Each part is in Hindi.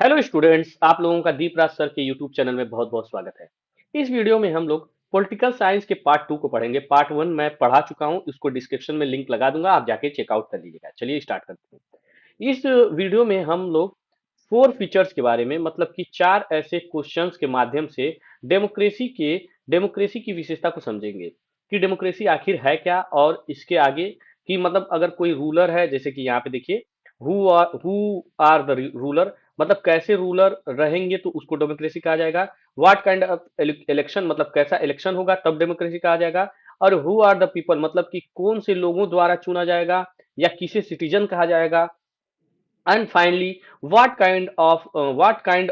हेलो स्टूडेंट्स, आप लोगों का दीप राज सर के यूट्यूब चैनल में बहुत बहुत स्वागत है। इस वीडियो में हम लोग पॉलिटिकल साइंस के पार्ट टू को पढ़ेंगे। पार्ट वन मैं पढ़ा चुका हूं, उसको डिस्क्रिप्शन में लिंक लगा दूंगा, आप जाके चेकआउट कर लीजिएगा। चलिए स्टार्ट करते हैं। इस वीडियो में हम लोग फोर फीचर्स के बारे में, मतलब कि चार ऐसे क्वेश्चंस के माध्यम से डेमोक्रेसी की विशेषता को समझेंगे कि डेमोक्रेसी आखिर है क्या, और इसके आगे कि मतलब अगर कोई रूलर है, जैसे कि यहाँ पे देखिए, हु आर द रूलर, मतलब कैसे रूलर रहेंगे तो उसको डेमोक्रेसी कहा जाएगा। व्हाट काइंड ऑफ इलेक्शन, मतलब कैसा इलेक्शन होगा तब डेमोक्रेसी कहा जाएगा। और हु आर द पीपल, मतलब कि कौन से लोगों द्वारा चुना जाएगा या किसे सिटीजन कहा जाएगा। And finally what kind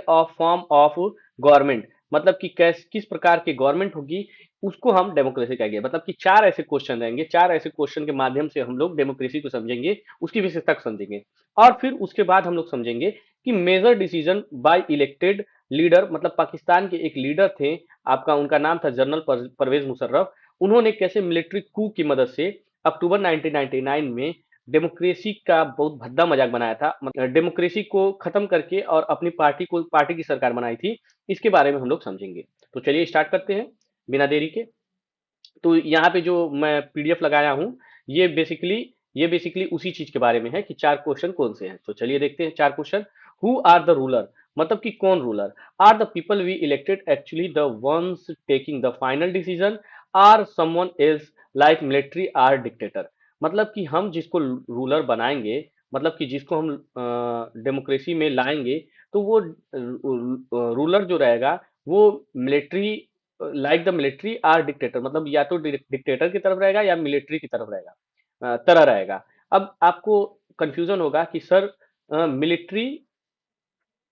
of form of government, मतलब कि किस प्रकार की गवर्नमेंट होगी, उसको हम डेमोक्रेसी कहेंगे। मतलब कि चार ऐसे क्वेश्चन रहेंगे, चार ऐसे क्वेश्चन के माध्यम से हम लोग डेमोक्रेसी को समझेंगे, उसकी विशेषता को समझेंगे। और फिर उसके बाद हम लोग समझेंगे कि major decision by elected leader, मतलब पाकिस्तान के एक लीडर थे, आपका उनका नाम था जनरल परवेज मुशर्रफ। उन्होंने कैसे मिलिट्री कू की मदद से अक्टूबर 1999 में डेमोक्रेसी का बहुत भद्दा मजाक बनाया था, मतलब डेमोक्रेसी को खत्म करके और अपनी पार्टी की सरकार बनाई थी। इसके बारे में हम लोग समझेंगे। तो चलिए स्टार्ट करते हैं बिना देरी के। तो यहाँ पे जो मैं पीडीएफ लगाया हूँ, ये बेसिकली ये बेसिकली उसी चीज के बारे में है कि चार क्वेश्चन कौन से हैं। तो चलिए देखते हैं चार question. Who are the ruler, मतलब कि कौन ruler. Are the people we elected actually the ones taking the final decision, or someone else like military or dictator. मतलब कि हम जिसको रूलर बनाएंगे, मतलब कि जिसको हम डेमोक्रेसी में लाएंगे, तो वो रूलर जो रहेगा वो military, like the military or dictator, मतलब या तो डिक्टेटर की तरफ रहेगा या मिलिट्री की तरफ रहेगा, तरह रहेगा। अब आपको कंफ्यूजन होगा कि सर मिलिट्री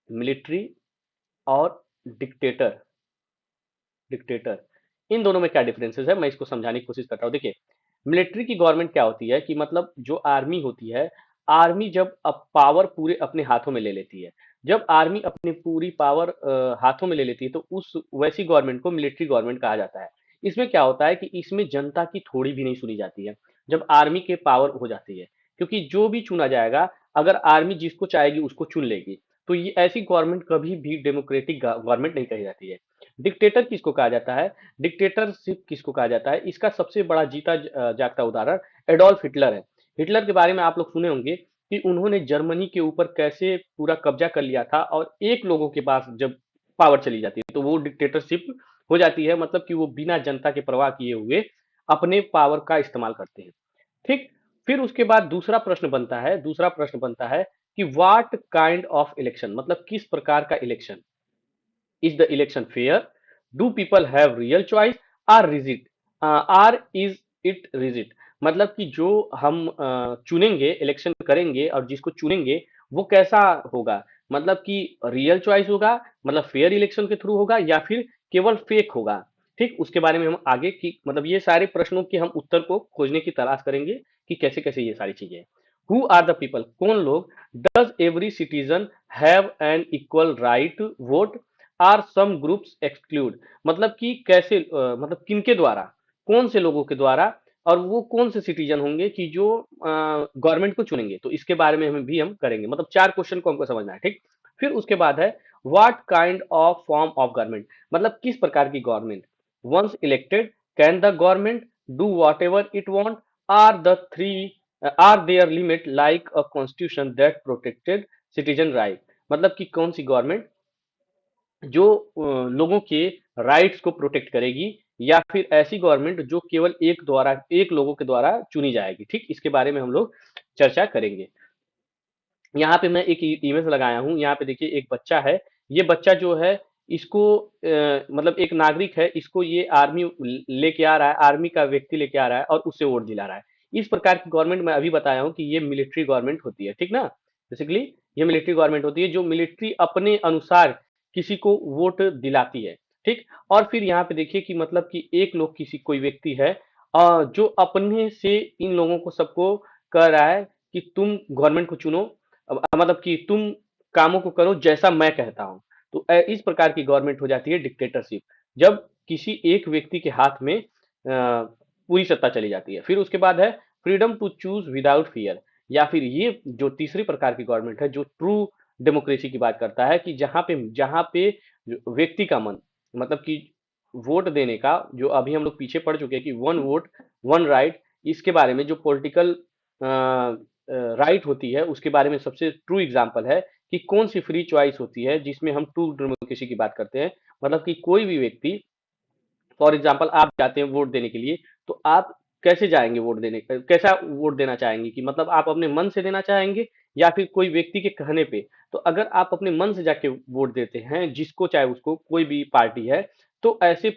मिलिट्री और डिक्टेटर डिक्टेटर इन दोनों में क्या डिफरेंसेस है, मैं इसको समझाने की कोशिश करता हूँ। देखिए, मिलिट्री की गवर्नमेंट क्या होती है कि मतलब जो आर्मी होती है, आर्मी जब अब पावर पूरे अपने हाथों में ले लेती है, जब आर्मी अपनी पूरी पावर हाथों में ले लेती है, तो उस वैसी गवर्नमेंट को मिलिट्री गवर्नमेंट कहा जाता है। इसमें क्या होता है कि इसमें जनता की थोड़ी भी नहीं सुनी जाती है जब आर्मी के पावर हो जाती है, क्योंकि जो भी चुना जाएगा, अगर आर्मी जिसको चाहेगी उसको चुन लेगी, तो ये ऐसी गवर्नमेंट कभी भी डेमोक्रेटिक गवर्नमेंट नहीं कही जाती है। डिक्टेटर किसको कहा जाता है, डिक्टेटरशिप किसको कहा जाता है, इसका सबसे बड़ा जीता जागता उदाहरण एडोल्फ हिटलर है। हिटलर के बारे में आप लोग सुने होंगे कि उन्होंने जर्मनी के ऊपर कैसे पूरा कब्जा कर लिया था, और एक लोगों के पास जब पावर चली जाती है तो वो डिक्टेटरशिप हो जाती है, मतलब कि वो बिना जनता के परवाह किए हुए अपने पावर का इस्तेमाल करते हैं। ठीक। फिर उसके बाद दूसरा प्रश्न बनता है कि व्हाट काइंड ऑफ इलेक्शन, मतलब किस प्रकार का election. Is the election fair, do people have real choice, or rigged or is it rigged. मतलब कि जो हम चुनेंगे, इलेक्शन करेंगे और जिसको चुनेंगे वो कैसा होगा, मतलब कि रियल चॉइस होगा, मतलब फेयर इलेक्शन के थ्रू होगा, या फिर केवल फेक होगा। ठीक, उसके बारे में हम आगे की, मतलब ये सारे प्रश्नों के हम उत्तर को खोजने की तलाश करेंगे कि कैसे कैसे ये सारी चीजें। हु आर द पीपल, कौन लोग। Does every citizen have an equal right vote, or some groups exclude. मतलब कि कैसे, मतलब किनके द्वारा, कौन से लोगों के द्वारा, और वो कौन से सिटीजन होंगे कि जो गवर्नमेंट को चुनेंगे, तो इसके बारे में हम करेंगे। मतलब चार क्वेश्चन को हमको समझना है। ठीक। फिर उसके बाद है what kind of form of government, मतलब किस प्रकार की government. Once elected, can the government do whatever it want, or the three are there limit like a constitution that protected citizen right. मतलब कि कौन सी गवर्नमेंट जो लोगों के राइट्स को प्रोटेक्ट करेगी, या फिर ऐसी गवर्नमेंट जो केवल एक लोगों के द्वारा चुनी जाएगी। ठीक, इसके बारे में हम लोग चर्चा करेंगे। यहाँ पे मैं एक इमेज लगाया हूँ, यहाँ पे देखिए एक बच्चा है। ये बच्चा जो है, इसको मतलब एक नागरिक है, इसको ये आर्मी लेके आ रहा है, आर्मी का व्यक्ति लेके आ रहा है और उससे वोट दिला रहा है। इस प्रकार की गवर्नमेंट मैं अभी बताया हूँ कि ये मिलिट्री गवर्नमेंट होती है। ठीक ना, बेसिकली ये मिलिट्री गवर्नमेंट होती है, जो मिलिट्री अपने अनुसार किसी को वोट दिलाती है। ठीक। और फिर यहाँ पे देखिए कि मतलब कि एक लोग, किसी कोई व्यक्ति है जो अपने से इन लोगों को सबको कह रहा है कि तुम गवर्नमेंट को चुनो, मतलब कि तुम कामों को करो जैसा मैं कहता हूं। तो इस प्रकार की गवर्नमेंट हो जाती है डिक्टेटरशिप, जब किसी एक व्यक्ति के हाथ में पूरी सत्ता चली जाती है। फिर उसके बाद है freedom to choose without fear, या फिर ये जो तीसरी प्रकार की गवर्नमेंट है, जो ट्रू डेमोक्रेसी की बात करता है कि जहाँ पे व्यक्ति का मन, मतलब कि वोट देने का, जो अभी हम लोग पीछे पढ़ चुके हैं कि वन वोट वन राइट, इसके बारे में जो पॉलिटिकल राइट होती है उसके बारे में सबसे ट्रू एग्जांपल है कि कौन सी फ्री चॉइस होती है जिसमें हम ट्रू डेमोक्रेसी की बात करते हैं। मतलब कि कोई भी व्यक्ति, फॉर एग्जाम्पल आप जाते हैं वोट देने के लिए, तो आप कैसे जाएंगे वोट देने, कैसा वोट देना चाहेंगे, कि मतलब आप अपने मन से देना चाहेंगे या फिर कोई व्यक्ति के कहने पे। तो अगर आप अपने मन से जाके वोट देते हैं जिसको चाहे उसको, कोई भी पार्टी है, तो ऐसे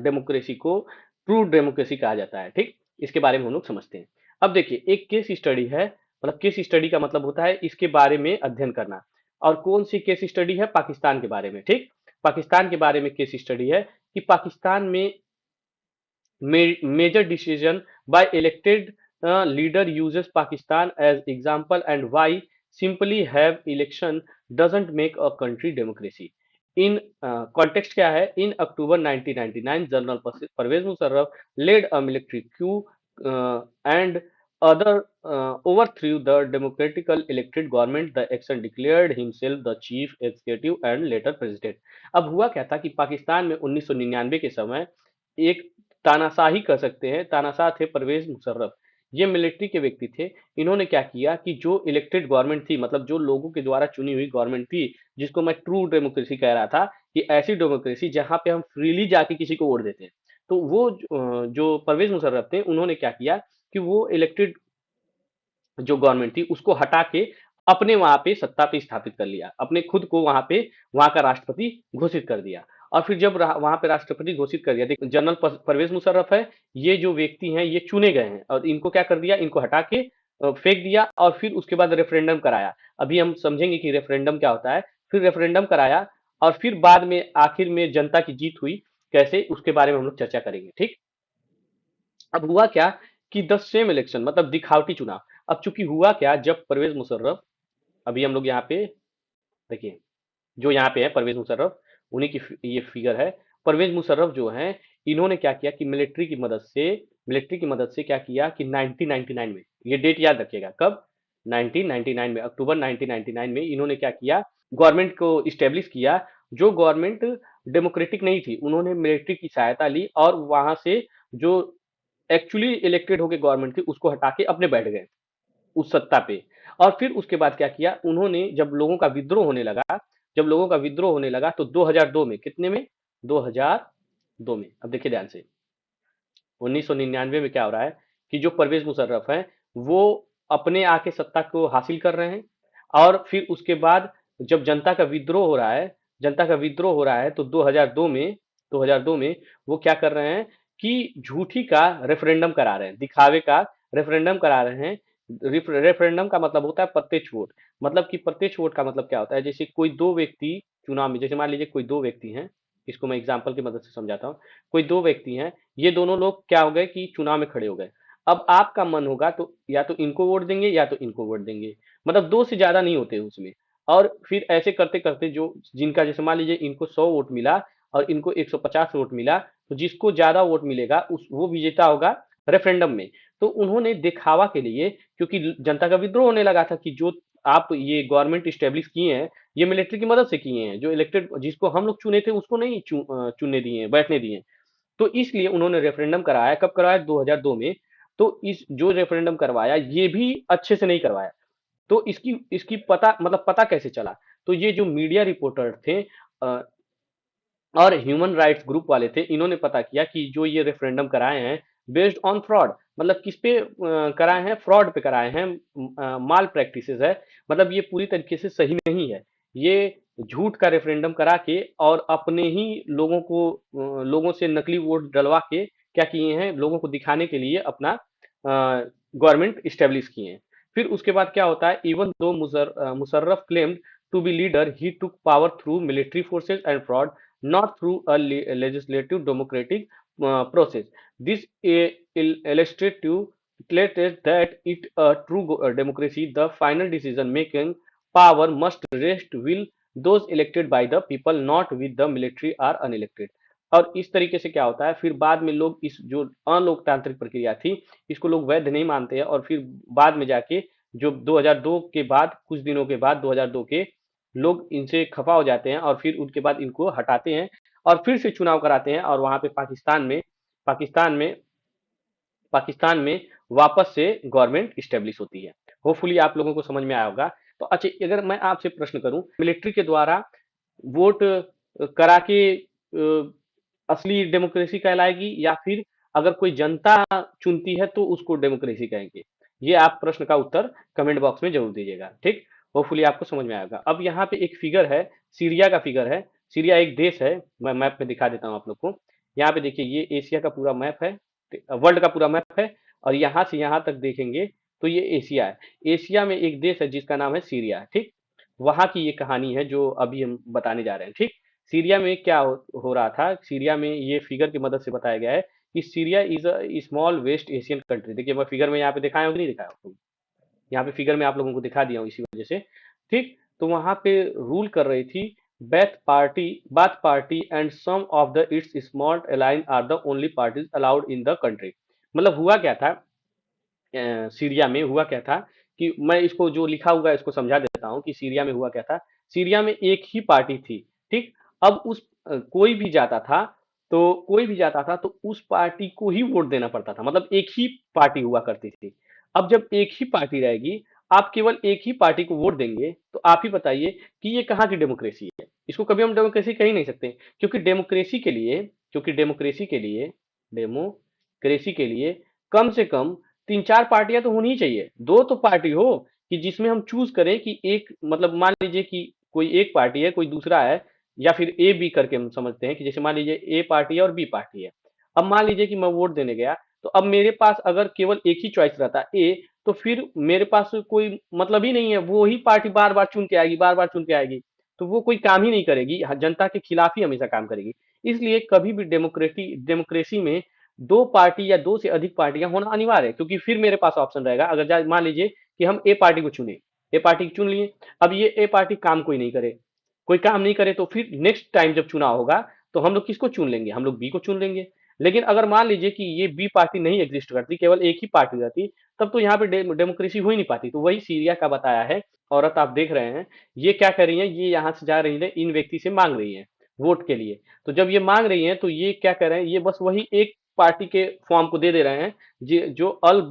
डेमोक्रेसी को ट्रू डेमोक्रेसी कहा जाता है। ठीक, इसके बारे में हम लोग समझते हैं। अब देखिए, एक केस स्टडी है, मतलब केस स्टडी का मतलब होता है इसके बारे में अध्ययन करना। और कौन सी केस स्टडी है? पाकिस्तान के बारे में। ठीक, पाकिस्तान के बारे में केस स्टडी है कि पाकिस्तान में major decision by elected leader uses Pakistan as example, and why simply have election doesn't make a country democracy. In context क्या है? In October 1999, General Pervez Musharraf led a military coup and other overthrew the democratically elected government. The action declared himself the chief executive and later president. अब हुआ क्या था कि पाकिस्तान में 1999 के समय एक तानाशाही कह सकते हैं, तानाशाह थे परवेज मुशर्रफ। ये मिलिट्री के व्यक्ति थे। इन्होंने क्या किया कि जो इलेक्टेड गवर्नमेंट थी, मतलब जो लोगों के द्वारा चुनी हुई गवर्नमेंट थी, जिसको मैं ट्रू डेमोक्रेसी कह रहा था, कि ऐसी डेमोक्रेसी जहां पे हम फ्रीली जाके किसी को वोट देते हैं। तो वो जो परवेज मुशर्रफ थे, उन्होंने क्या किया कि वो इलेक्टेड जो गवर्नमेंट थी उसको हटा के अपने वहां पे सत्ता पे स्थापित कर लिया, अपने खुद को वहां पे वहां का राष्ट्रपति घोषित कर दिया। और फिर जब वहां पे राष्ट्रपति घोषित कर दिया, देखो जनरल परवेज मुशर्रफ है, ये जो व्यक्ति हैं ये चुने गए हैं, और इनको क्या कर दिया, इनको हटा के फेंक दिया, और फिर उसके बाद रेफरेंडम कराया। अभी हम समझेंगे कि रेफरेंडम क्या होता है। फिर रेफरेंडम कराया, और फिर बाद में आखिर में जनता की जीत हुई कैसे, उसके बारे में हम लोग चर्चा करेंगे। ठीक, अब हुआ क्या कि द सेम इलेक्शन, मतलब दिखावटी चुनाव। अब चूंकि हुआ क्या, जब परवेज मुशर्रफ, अभी हम लोग यहाँ पे देखिए, जो यहाँ पे है परवेज मुशर्रफ, उन्हीं की ये फिगर है। परवेज मुशर्रफ जो हैं, इन्होंने क्या किया कि मिलिट्री की मदद से क्या किया कि 1999 में, ये डेट याद रखिएगा कब, 1999 में, अक्टूबर 1999 में इन्होंने क्या किया, गवर्नमेंट को इस्टेब्लिश किया। जो गवर्नमेंट डेमोक्रेटिक नहीं थी, उन्होंने मिलिट्री की सहायता ली, और वहां से जो एक्चुअली इलेक्टेड होके गवर्नमेंट थी उसको हटा के अपने बैठ गए उस सत्ता पे। और फिर उसके बाद क्या किया उन्होंने, जब लोगों का विद्रोह होने लगा, तो 2002 में, कितने में, 2002 में, अब देखिए ध्यान से, 1999 में क्या हो रहा है कि जो परवेज मुशर्रफ हैं, वो अपने आके सत्ता को हासिल कर रहे हैं। और फिर उसके बाद जब जनता का विद्रोह हो रहा है, तो 2002 में वो क्या कर रहे हैं कि झूठी का रेफरेंडम करा रहे हैं, दिखावे का रेफरेंडम करा रहे हैं। रेफरेंडम का मतलब होता है प्रत्यक्ष वोट। मतलब कि प्रत्यक्ष वोट का मतलब क्या होता है, जैसे कोई दो व्यक्ति चुनाव में, जैसे मान लीजिए कोई दो व्यक्ति हैं, इसको मैं एग्जांपल की मदद से समझाता हूँ। कोई दो व्यक्ति हैं, ये दोनों लोग क्या हो गए कि चुनाव में खड़े हो गए। अब आपका मन होगा तो या तो इनको वोट देंगे या तो इनको वोट देंगे, मतलब दो से ज्यादा नहीं होते उसमें। और फिर ऐसे करते करते जो जिनका, जैसे मान लीजिए इनको 100 वोट मिला और इनको 150 वोट मिला, तो जिसको ज्यादा वोट मिलेगा उस वो विजेता होगा रेफरेंडम में। तो उन्होंने दिखावा के लिए, क्योंकि जनता का विद्रोह होने लगा था कि जो आप ये गवर्नमेंट स्टेब्लिश किए हैं, ये मिलिट्री की मदद से किए हैं, जो इलेक्टेड जिसको हम लोग चुने थे उसको नहीं चुनने दिए हैं, बैठने दिए हैं। तो इसलिए उन्होंने रेफरेंडम कराया, कब कराया, 2002 में। तो इस जो रेफरेंडम करवाया ये भी अच्छे से नहीं करवाया। तो इसकी इसकी पता, मतलब पता कैसे चला, तो ये जो मीडिया रिपोर्टर थे अ, और ह्यूमन राइट्स ग्रुप वाले थे, इन्होंने पता किया कि जो ये रेफरेंडम कराए हैं बेस्ड ऑन फ्रॉड, मतलब किस पे कराए हैं, फ्रॉड पे कराए हैं, माल प्रैक्टिसेस है। मतलब ये पूरी तरीके से सही नहीं है। ये झूठ का रेफरेंडम करा के और अपने ही लोगों से नकली वोट डलवा के क्या किए हैं, लोगों को दिखाने के लिए अपना गवर्नमेंट स्टेब्लिश किए हैं। फिर उसके बाद क्या होता है, even though Musharraf claimed to be leader, he took power through military forces and fraud, not through a legislative democratic process. This illustrates that it a true democracy, the final decision making power must rest with those elected by the people, not with the military or unelected. और इस तरीके से क्या होता है, फिर बाद में लोग इस जो अलोकतांत्रिक प्रक्रिया थी, इसको लोग वैध नहीं मानते हैं, और फिर बाद में जाके जो 2002 के बाद, कुछ दिनों के बाद 2002 के, लोग इनसे खफा हो जाते हैं और फिर उनके बाद इनको हटाते हैं और फिर से चुनाव कराते हैं और वहां पे पाकिस्तान में पाकिस्तान में वापस से गवर्नमेंट स्टेब्लिश होती है। होपफुली आप लोगों को समझ में आया होगा। तो अच्छा, अगर मैं आपसे प्रश्न करूं, मिलिट्री के द्वारा वोट करा के असली डेमोक्रेसी कहलाएगी, या फिर अगर कोई जनता चुनती है तो उसको डेमोक्रेसी कहेंगे? ये आप प्रश्न का उत्तर कमेंट बॉक्स में जरूर दीजिएगा, ठीक। होपफुली आपको समझ में आएगा। अब यहाँ पे एक फिगर है, सीरिया का फिगर है। सीरिया एक देश है, मैं मैप में दिखा देता हूँ आप लोग को। यहाँ पे देखिए, ये एशिया का पूरा मैप है, वर्ल्ड का पूरा मैप है, और यहाँ से यहाँ तक देखेंगे तो ये एशिया है। एशिया में एक देश है जिसका नाम है सीरिया, ठीक। वहां की ये कहानी है जो अभी हम बताने जा रहे हैं, ठीक। सीरिया में क्या हो रहा था, सीरिया में ये फिगर की मदद से बताया गया है कि Syria is a small West Asian country. देखिए, मैं फिगर में यहाँ पे दिखाया हूँ कि नहीं दिखाया हूँ? यहाँ पे फिगर में आप लोगों को दिखा दिया हूँ इसी वजह से, ठीक। तो वहां पे रूल कर रही थी Baath party and some of the its small allied are the only parties allowed in the country. मतलब हुआ क्या था, सीरिया में हुआ क्या था, कि मैं इसको जो लिखा हुआ है इसको समझा देता हूँ कि सीरिया में हुआ क्या था। सीरिया में एक ही पार्टी थी, ठीक। अब कोई भी जाता था तो उस पार्टी को ही वोट देना पड़ता था, मतलब एक ही पार्टी हुआ करती थी। अब जब एक ही पार्टी रहेगी, आप केवल एक ही पार्टी को वोट देंगे, तो आप ही बताइए कि ये कहाँ की डेमोक्रेसी है? इसको कभी हम डेमोक्रेसी कह ही नहीं सकते, क्योंकि डेमोक्रेसी के लिए कम से कम तीन चार पार्टियां तो होनी ही चाहिए। दो तो पार्टी हो कि जिसमें हम चूज करें कि एक, मतलब मान लीजिए कि कोई एक पार्टी है, कोई दूसरा है, या फिर ए बी करके हम समझते हैं कि जैसे मान लीजिए ए पार्टी है और बी पार्टी है। अब मान लीजिए कि मैं वोट देने गया, तो अब मेरे पास अगर केवल एक ही चॉइस रहता ए, तो फिर मेरे पास कोई मतलब ही नहीं है, वो ही पार्टी बार बार चुन के आएगी, बार बार चुन के आएगी, तो वो कोई काम ही नहीं करेगी, जनता के खिलाफ ही हमेशा काम करेगी। इसलिए कभी भी डेमोक्रेसी में दो पार्टी या दो से अधिक पार्टियां होना अनिवार्य है, क्योंकि फिर मेरे पास ऑप्शन रहेगा। अगर मान लीजिए कि हम ए पार्टी को चुने, ए पार्टी चुन लिए, अब ये ए पार्टी काम कोई काम नहीं करे, तो फिर नेक्स्ट टाइम जब चुनाव होगा तो हम लोग किसको चुन लेंगे? हम लोग बी को चुन लेंगे। लेकिन अगर मान लीजिए कि ये बी पार्टी नहीं एग्जिस्ट करती, केवल एक ही पार्टी रहती, तब तो यहाँ पे डेमोक्रेसी हो ही नहीं पाती। तो वही सीरिया का बताया है। औरत आप देख रहे हैं, ये क्या कर रही है, ये यहाँ से जा रही है, इन व्यक्ति से मांग रही है वोट के लिए। तो जब ये मांग रही हैं तो ये क्या कर रहे हैं, ये बस वही एक पार्टी के फॉर्म को दे रहे हैं, जो अल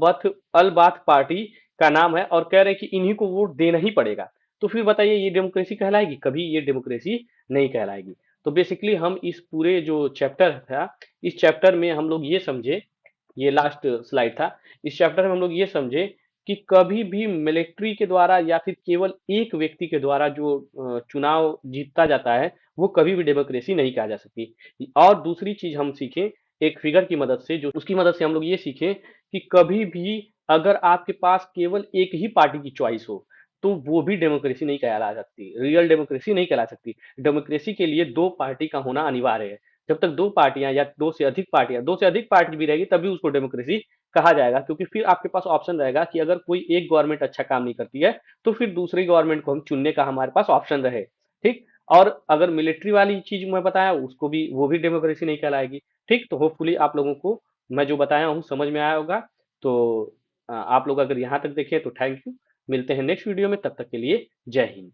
बाथ पार्टी का नाम है, और कह रहे हैं कि इन्हीं को वोट देना ही पड़ेगा। तो फिर बताइए, ये डेमोक्रेसी कहलाएगी? कभी ये डेमोक्रेसी नहीं कहलाएगी। तो बेसिकली हम इस पूरे जो चैप्टर था, इस चैप्टर में हम लोग ये समझे, ये लास्ट स्लाइड था, इस चैप्टर में हम लोग ये समझे कि कभी भी मिलिट्री के द्वारा या फिर केवल एक व्यक्ति के द्वारा जो चुनाव जीतता जाता है, वो कभी भी डेमोक्रेसी नहीं कहा जा सकती। और दूसरी चीज हम सीखें एक फिगर की मदद से, जो उसकी मदद से हम लोग ये सीखें कि कभी भी अगर आपके पास केवल एक ही पार्टी की चॉइस हो, तो वो भी डेमोक्रेसी नहीं कहला सकती, रियल डेमोक्रेसी नहीं कहला सकती। डेमोक्रेसी के लिए दो पार्टी का होना अनिवार्य है। जब तक दो पार्टियां या दो से अधिक पार्टी भी रहेगी, तभी उसको डेमोक्रेसी कहा जाएगा, क्योंकि फिर आपके पास ऑप्शन रहेगा कि अगर कोई एक गवर्नमेंट अच्छा काम नहीं करती है, तो फिर दूसरी गवर्नमेंट को हम चुनने का हमारे पास ऑप्शन रहे, ठीक। और अगर मिलिट्री वाली चीज मैं बताया, उसको भी, वो भी डेमोक्रेसी नहीं कहलाएगी, ठीक। तो होपफुली आप लोगों को मैं जो बताया हूँ समझ में आया होगा। तो आप लोग अगर यहाँ तक देखें तो थैंक यू। मिलते हैं नेक्स्ट वीडियो में, तब तक के लिए जय हिंद।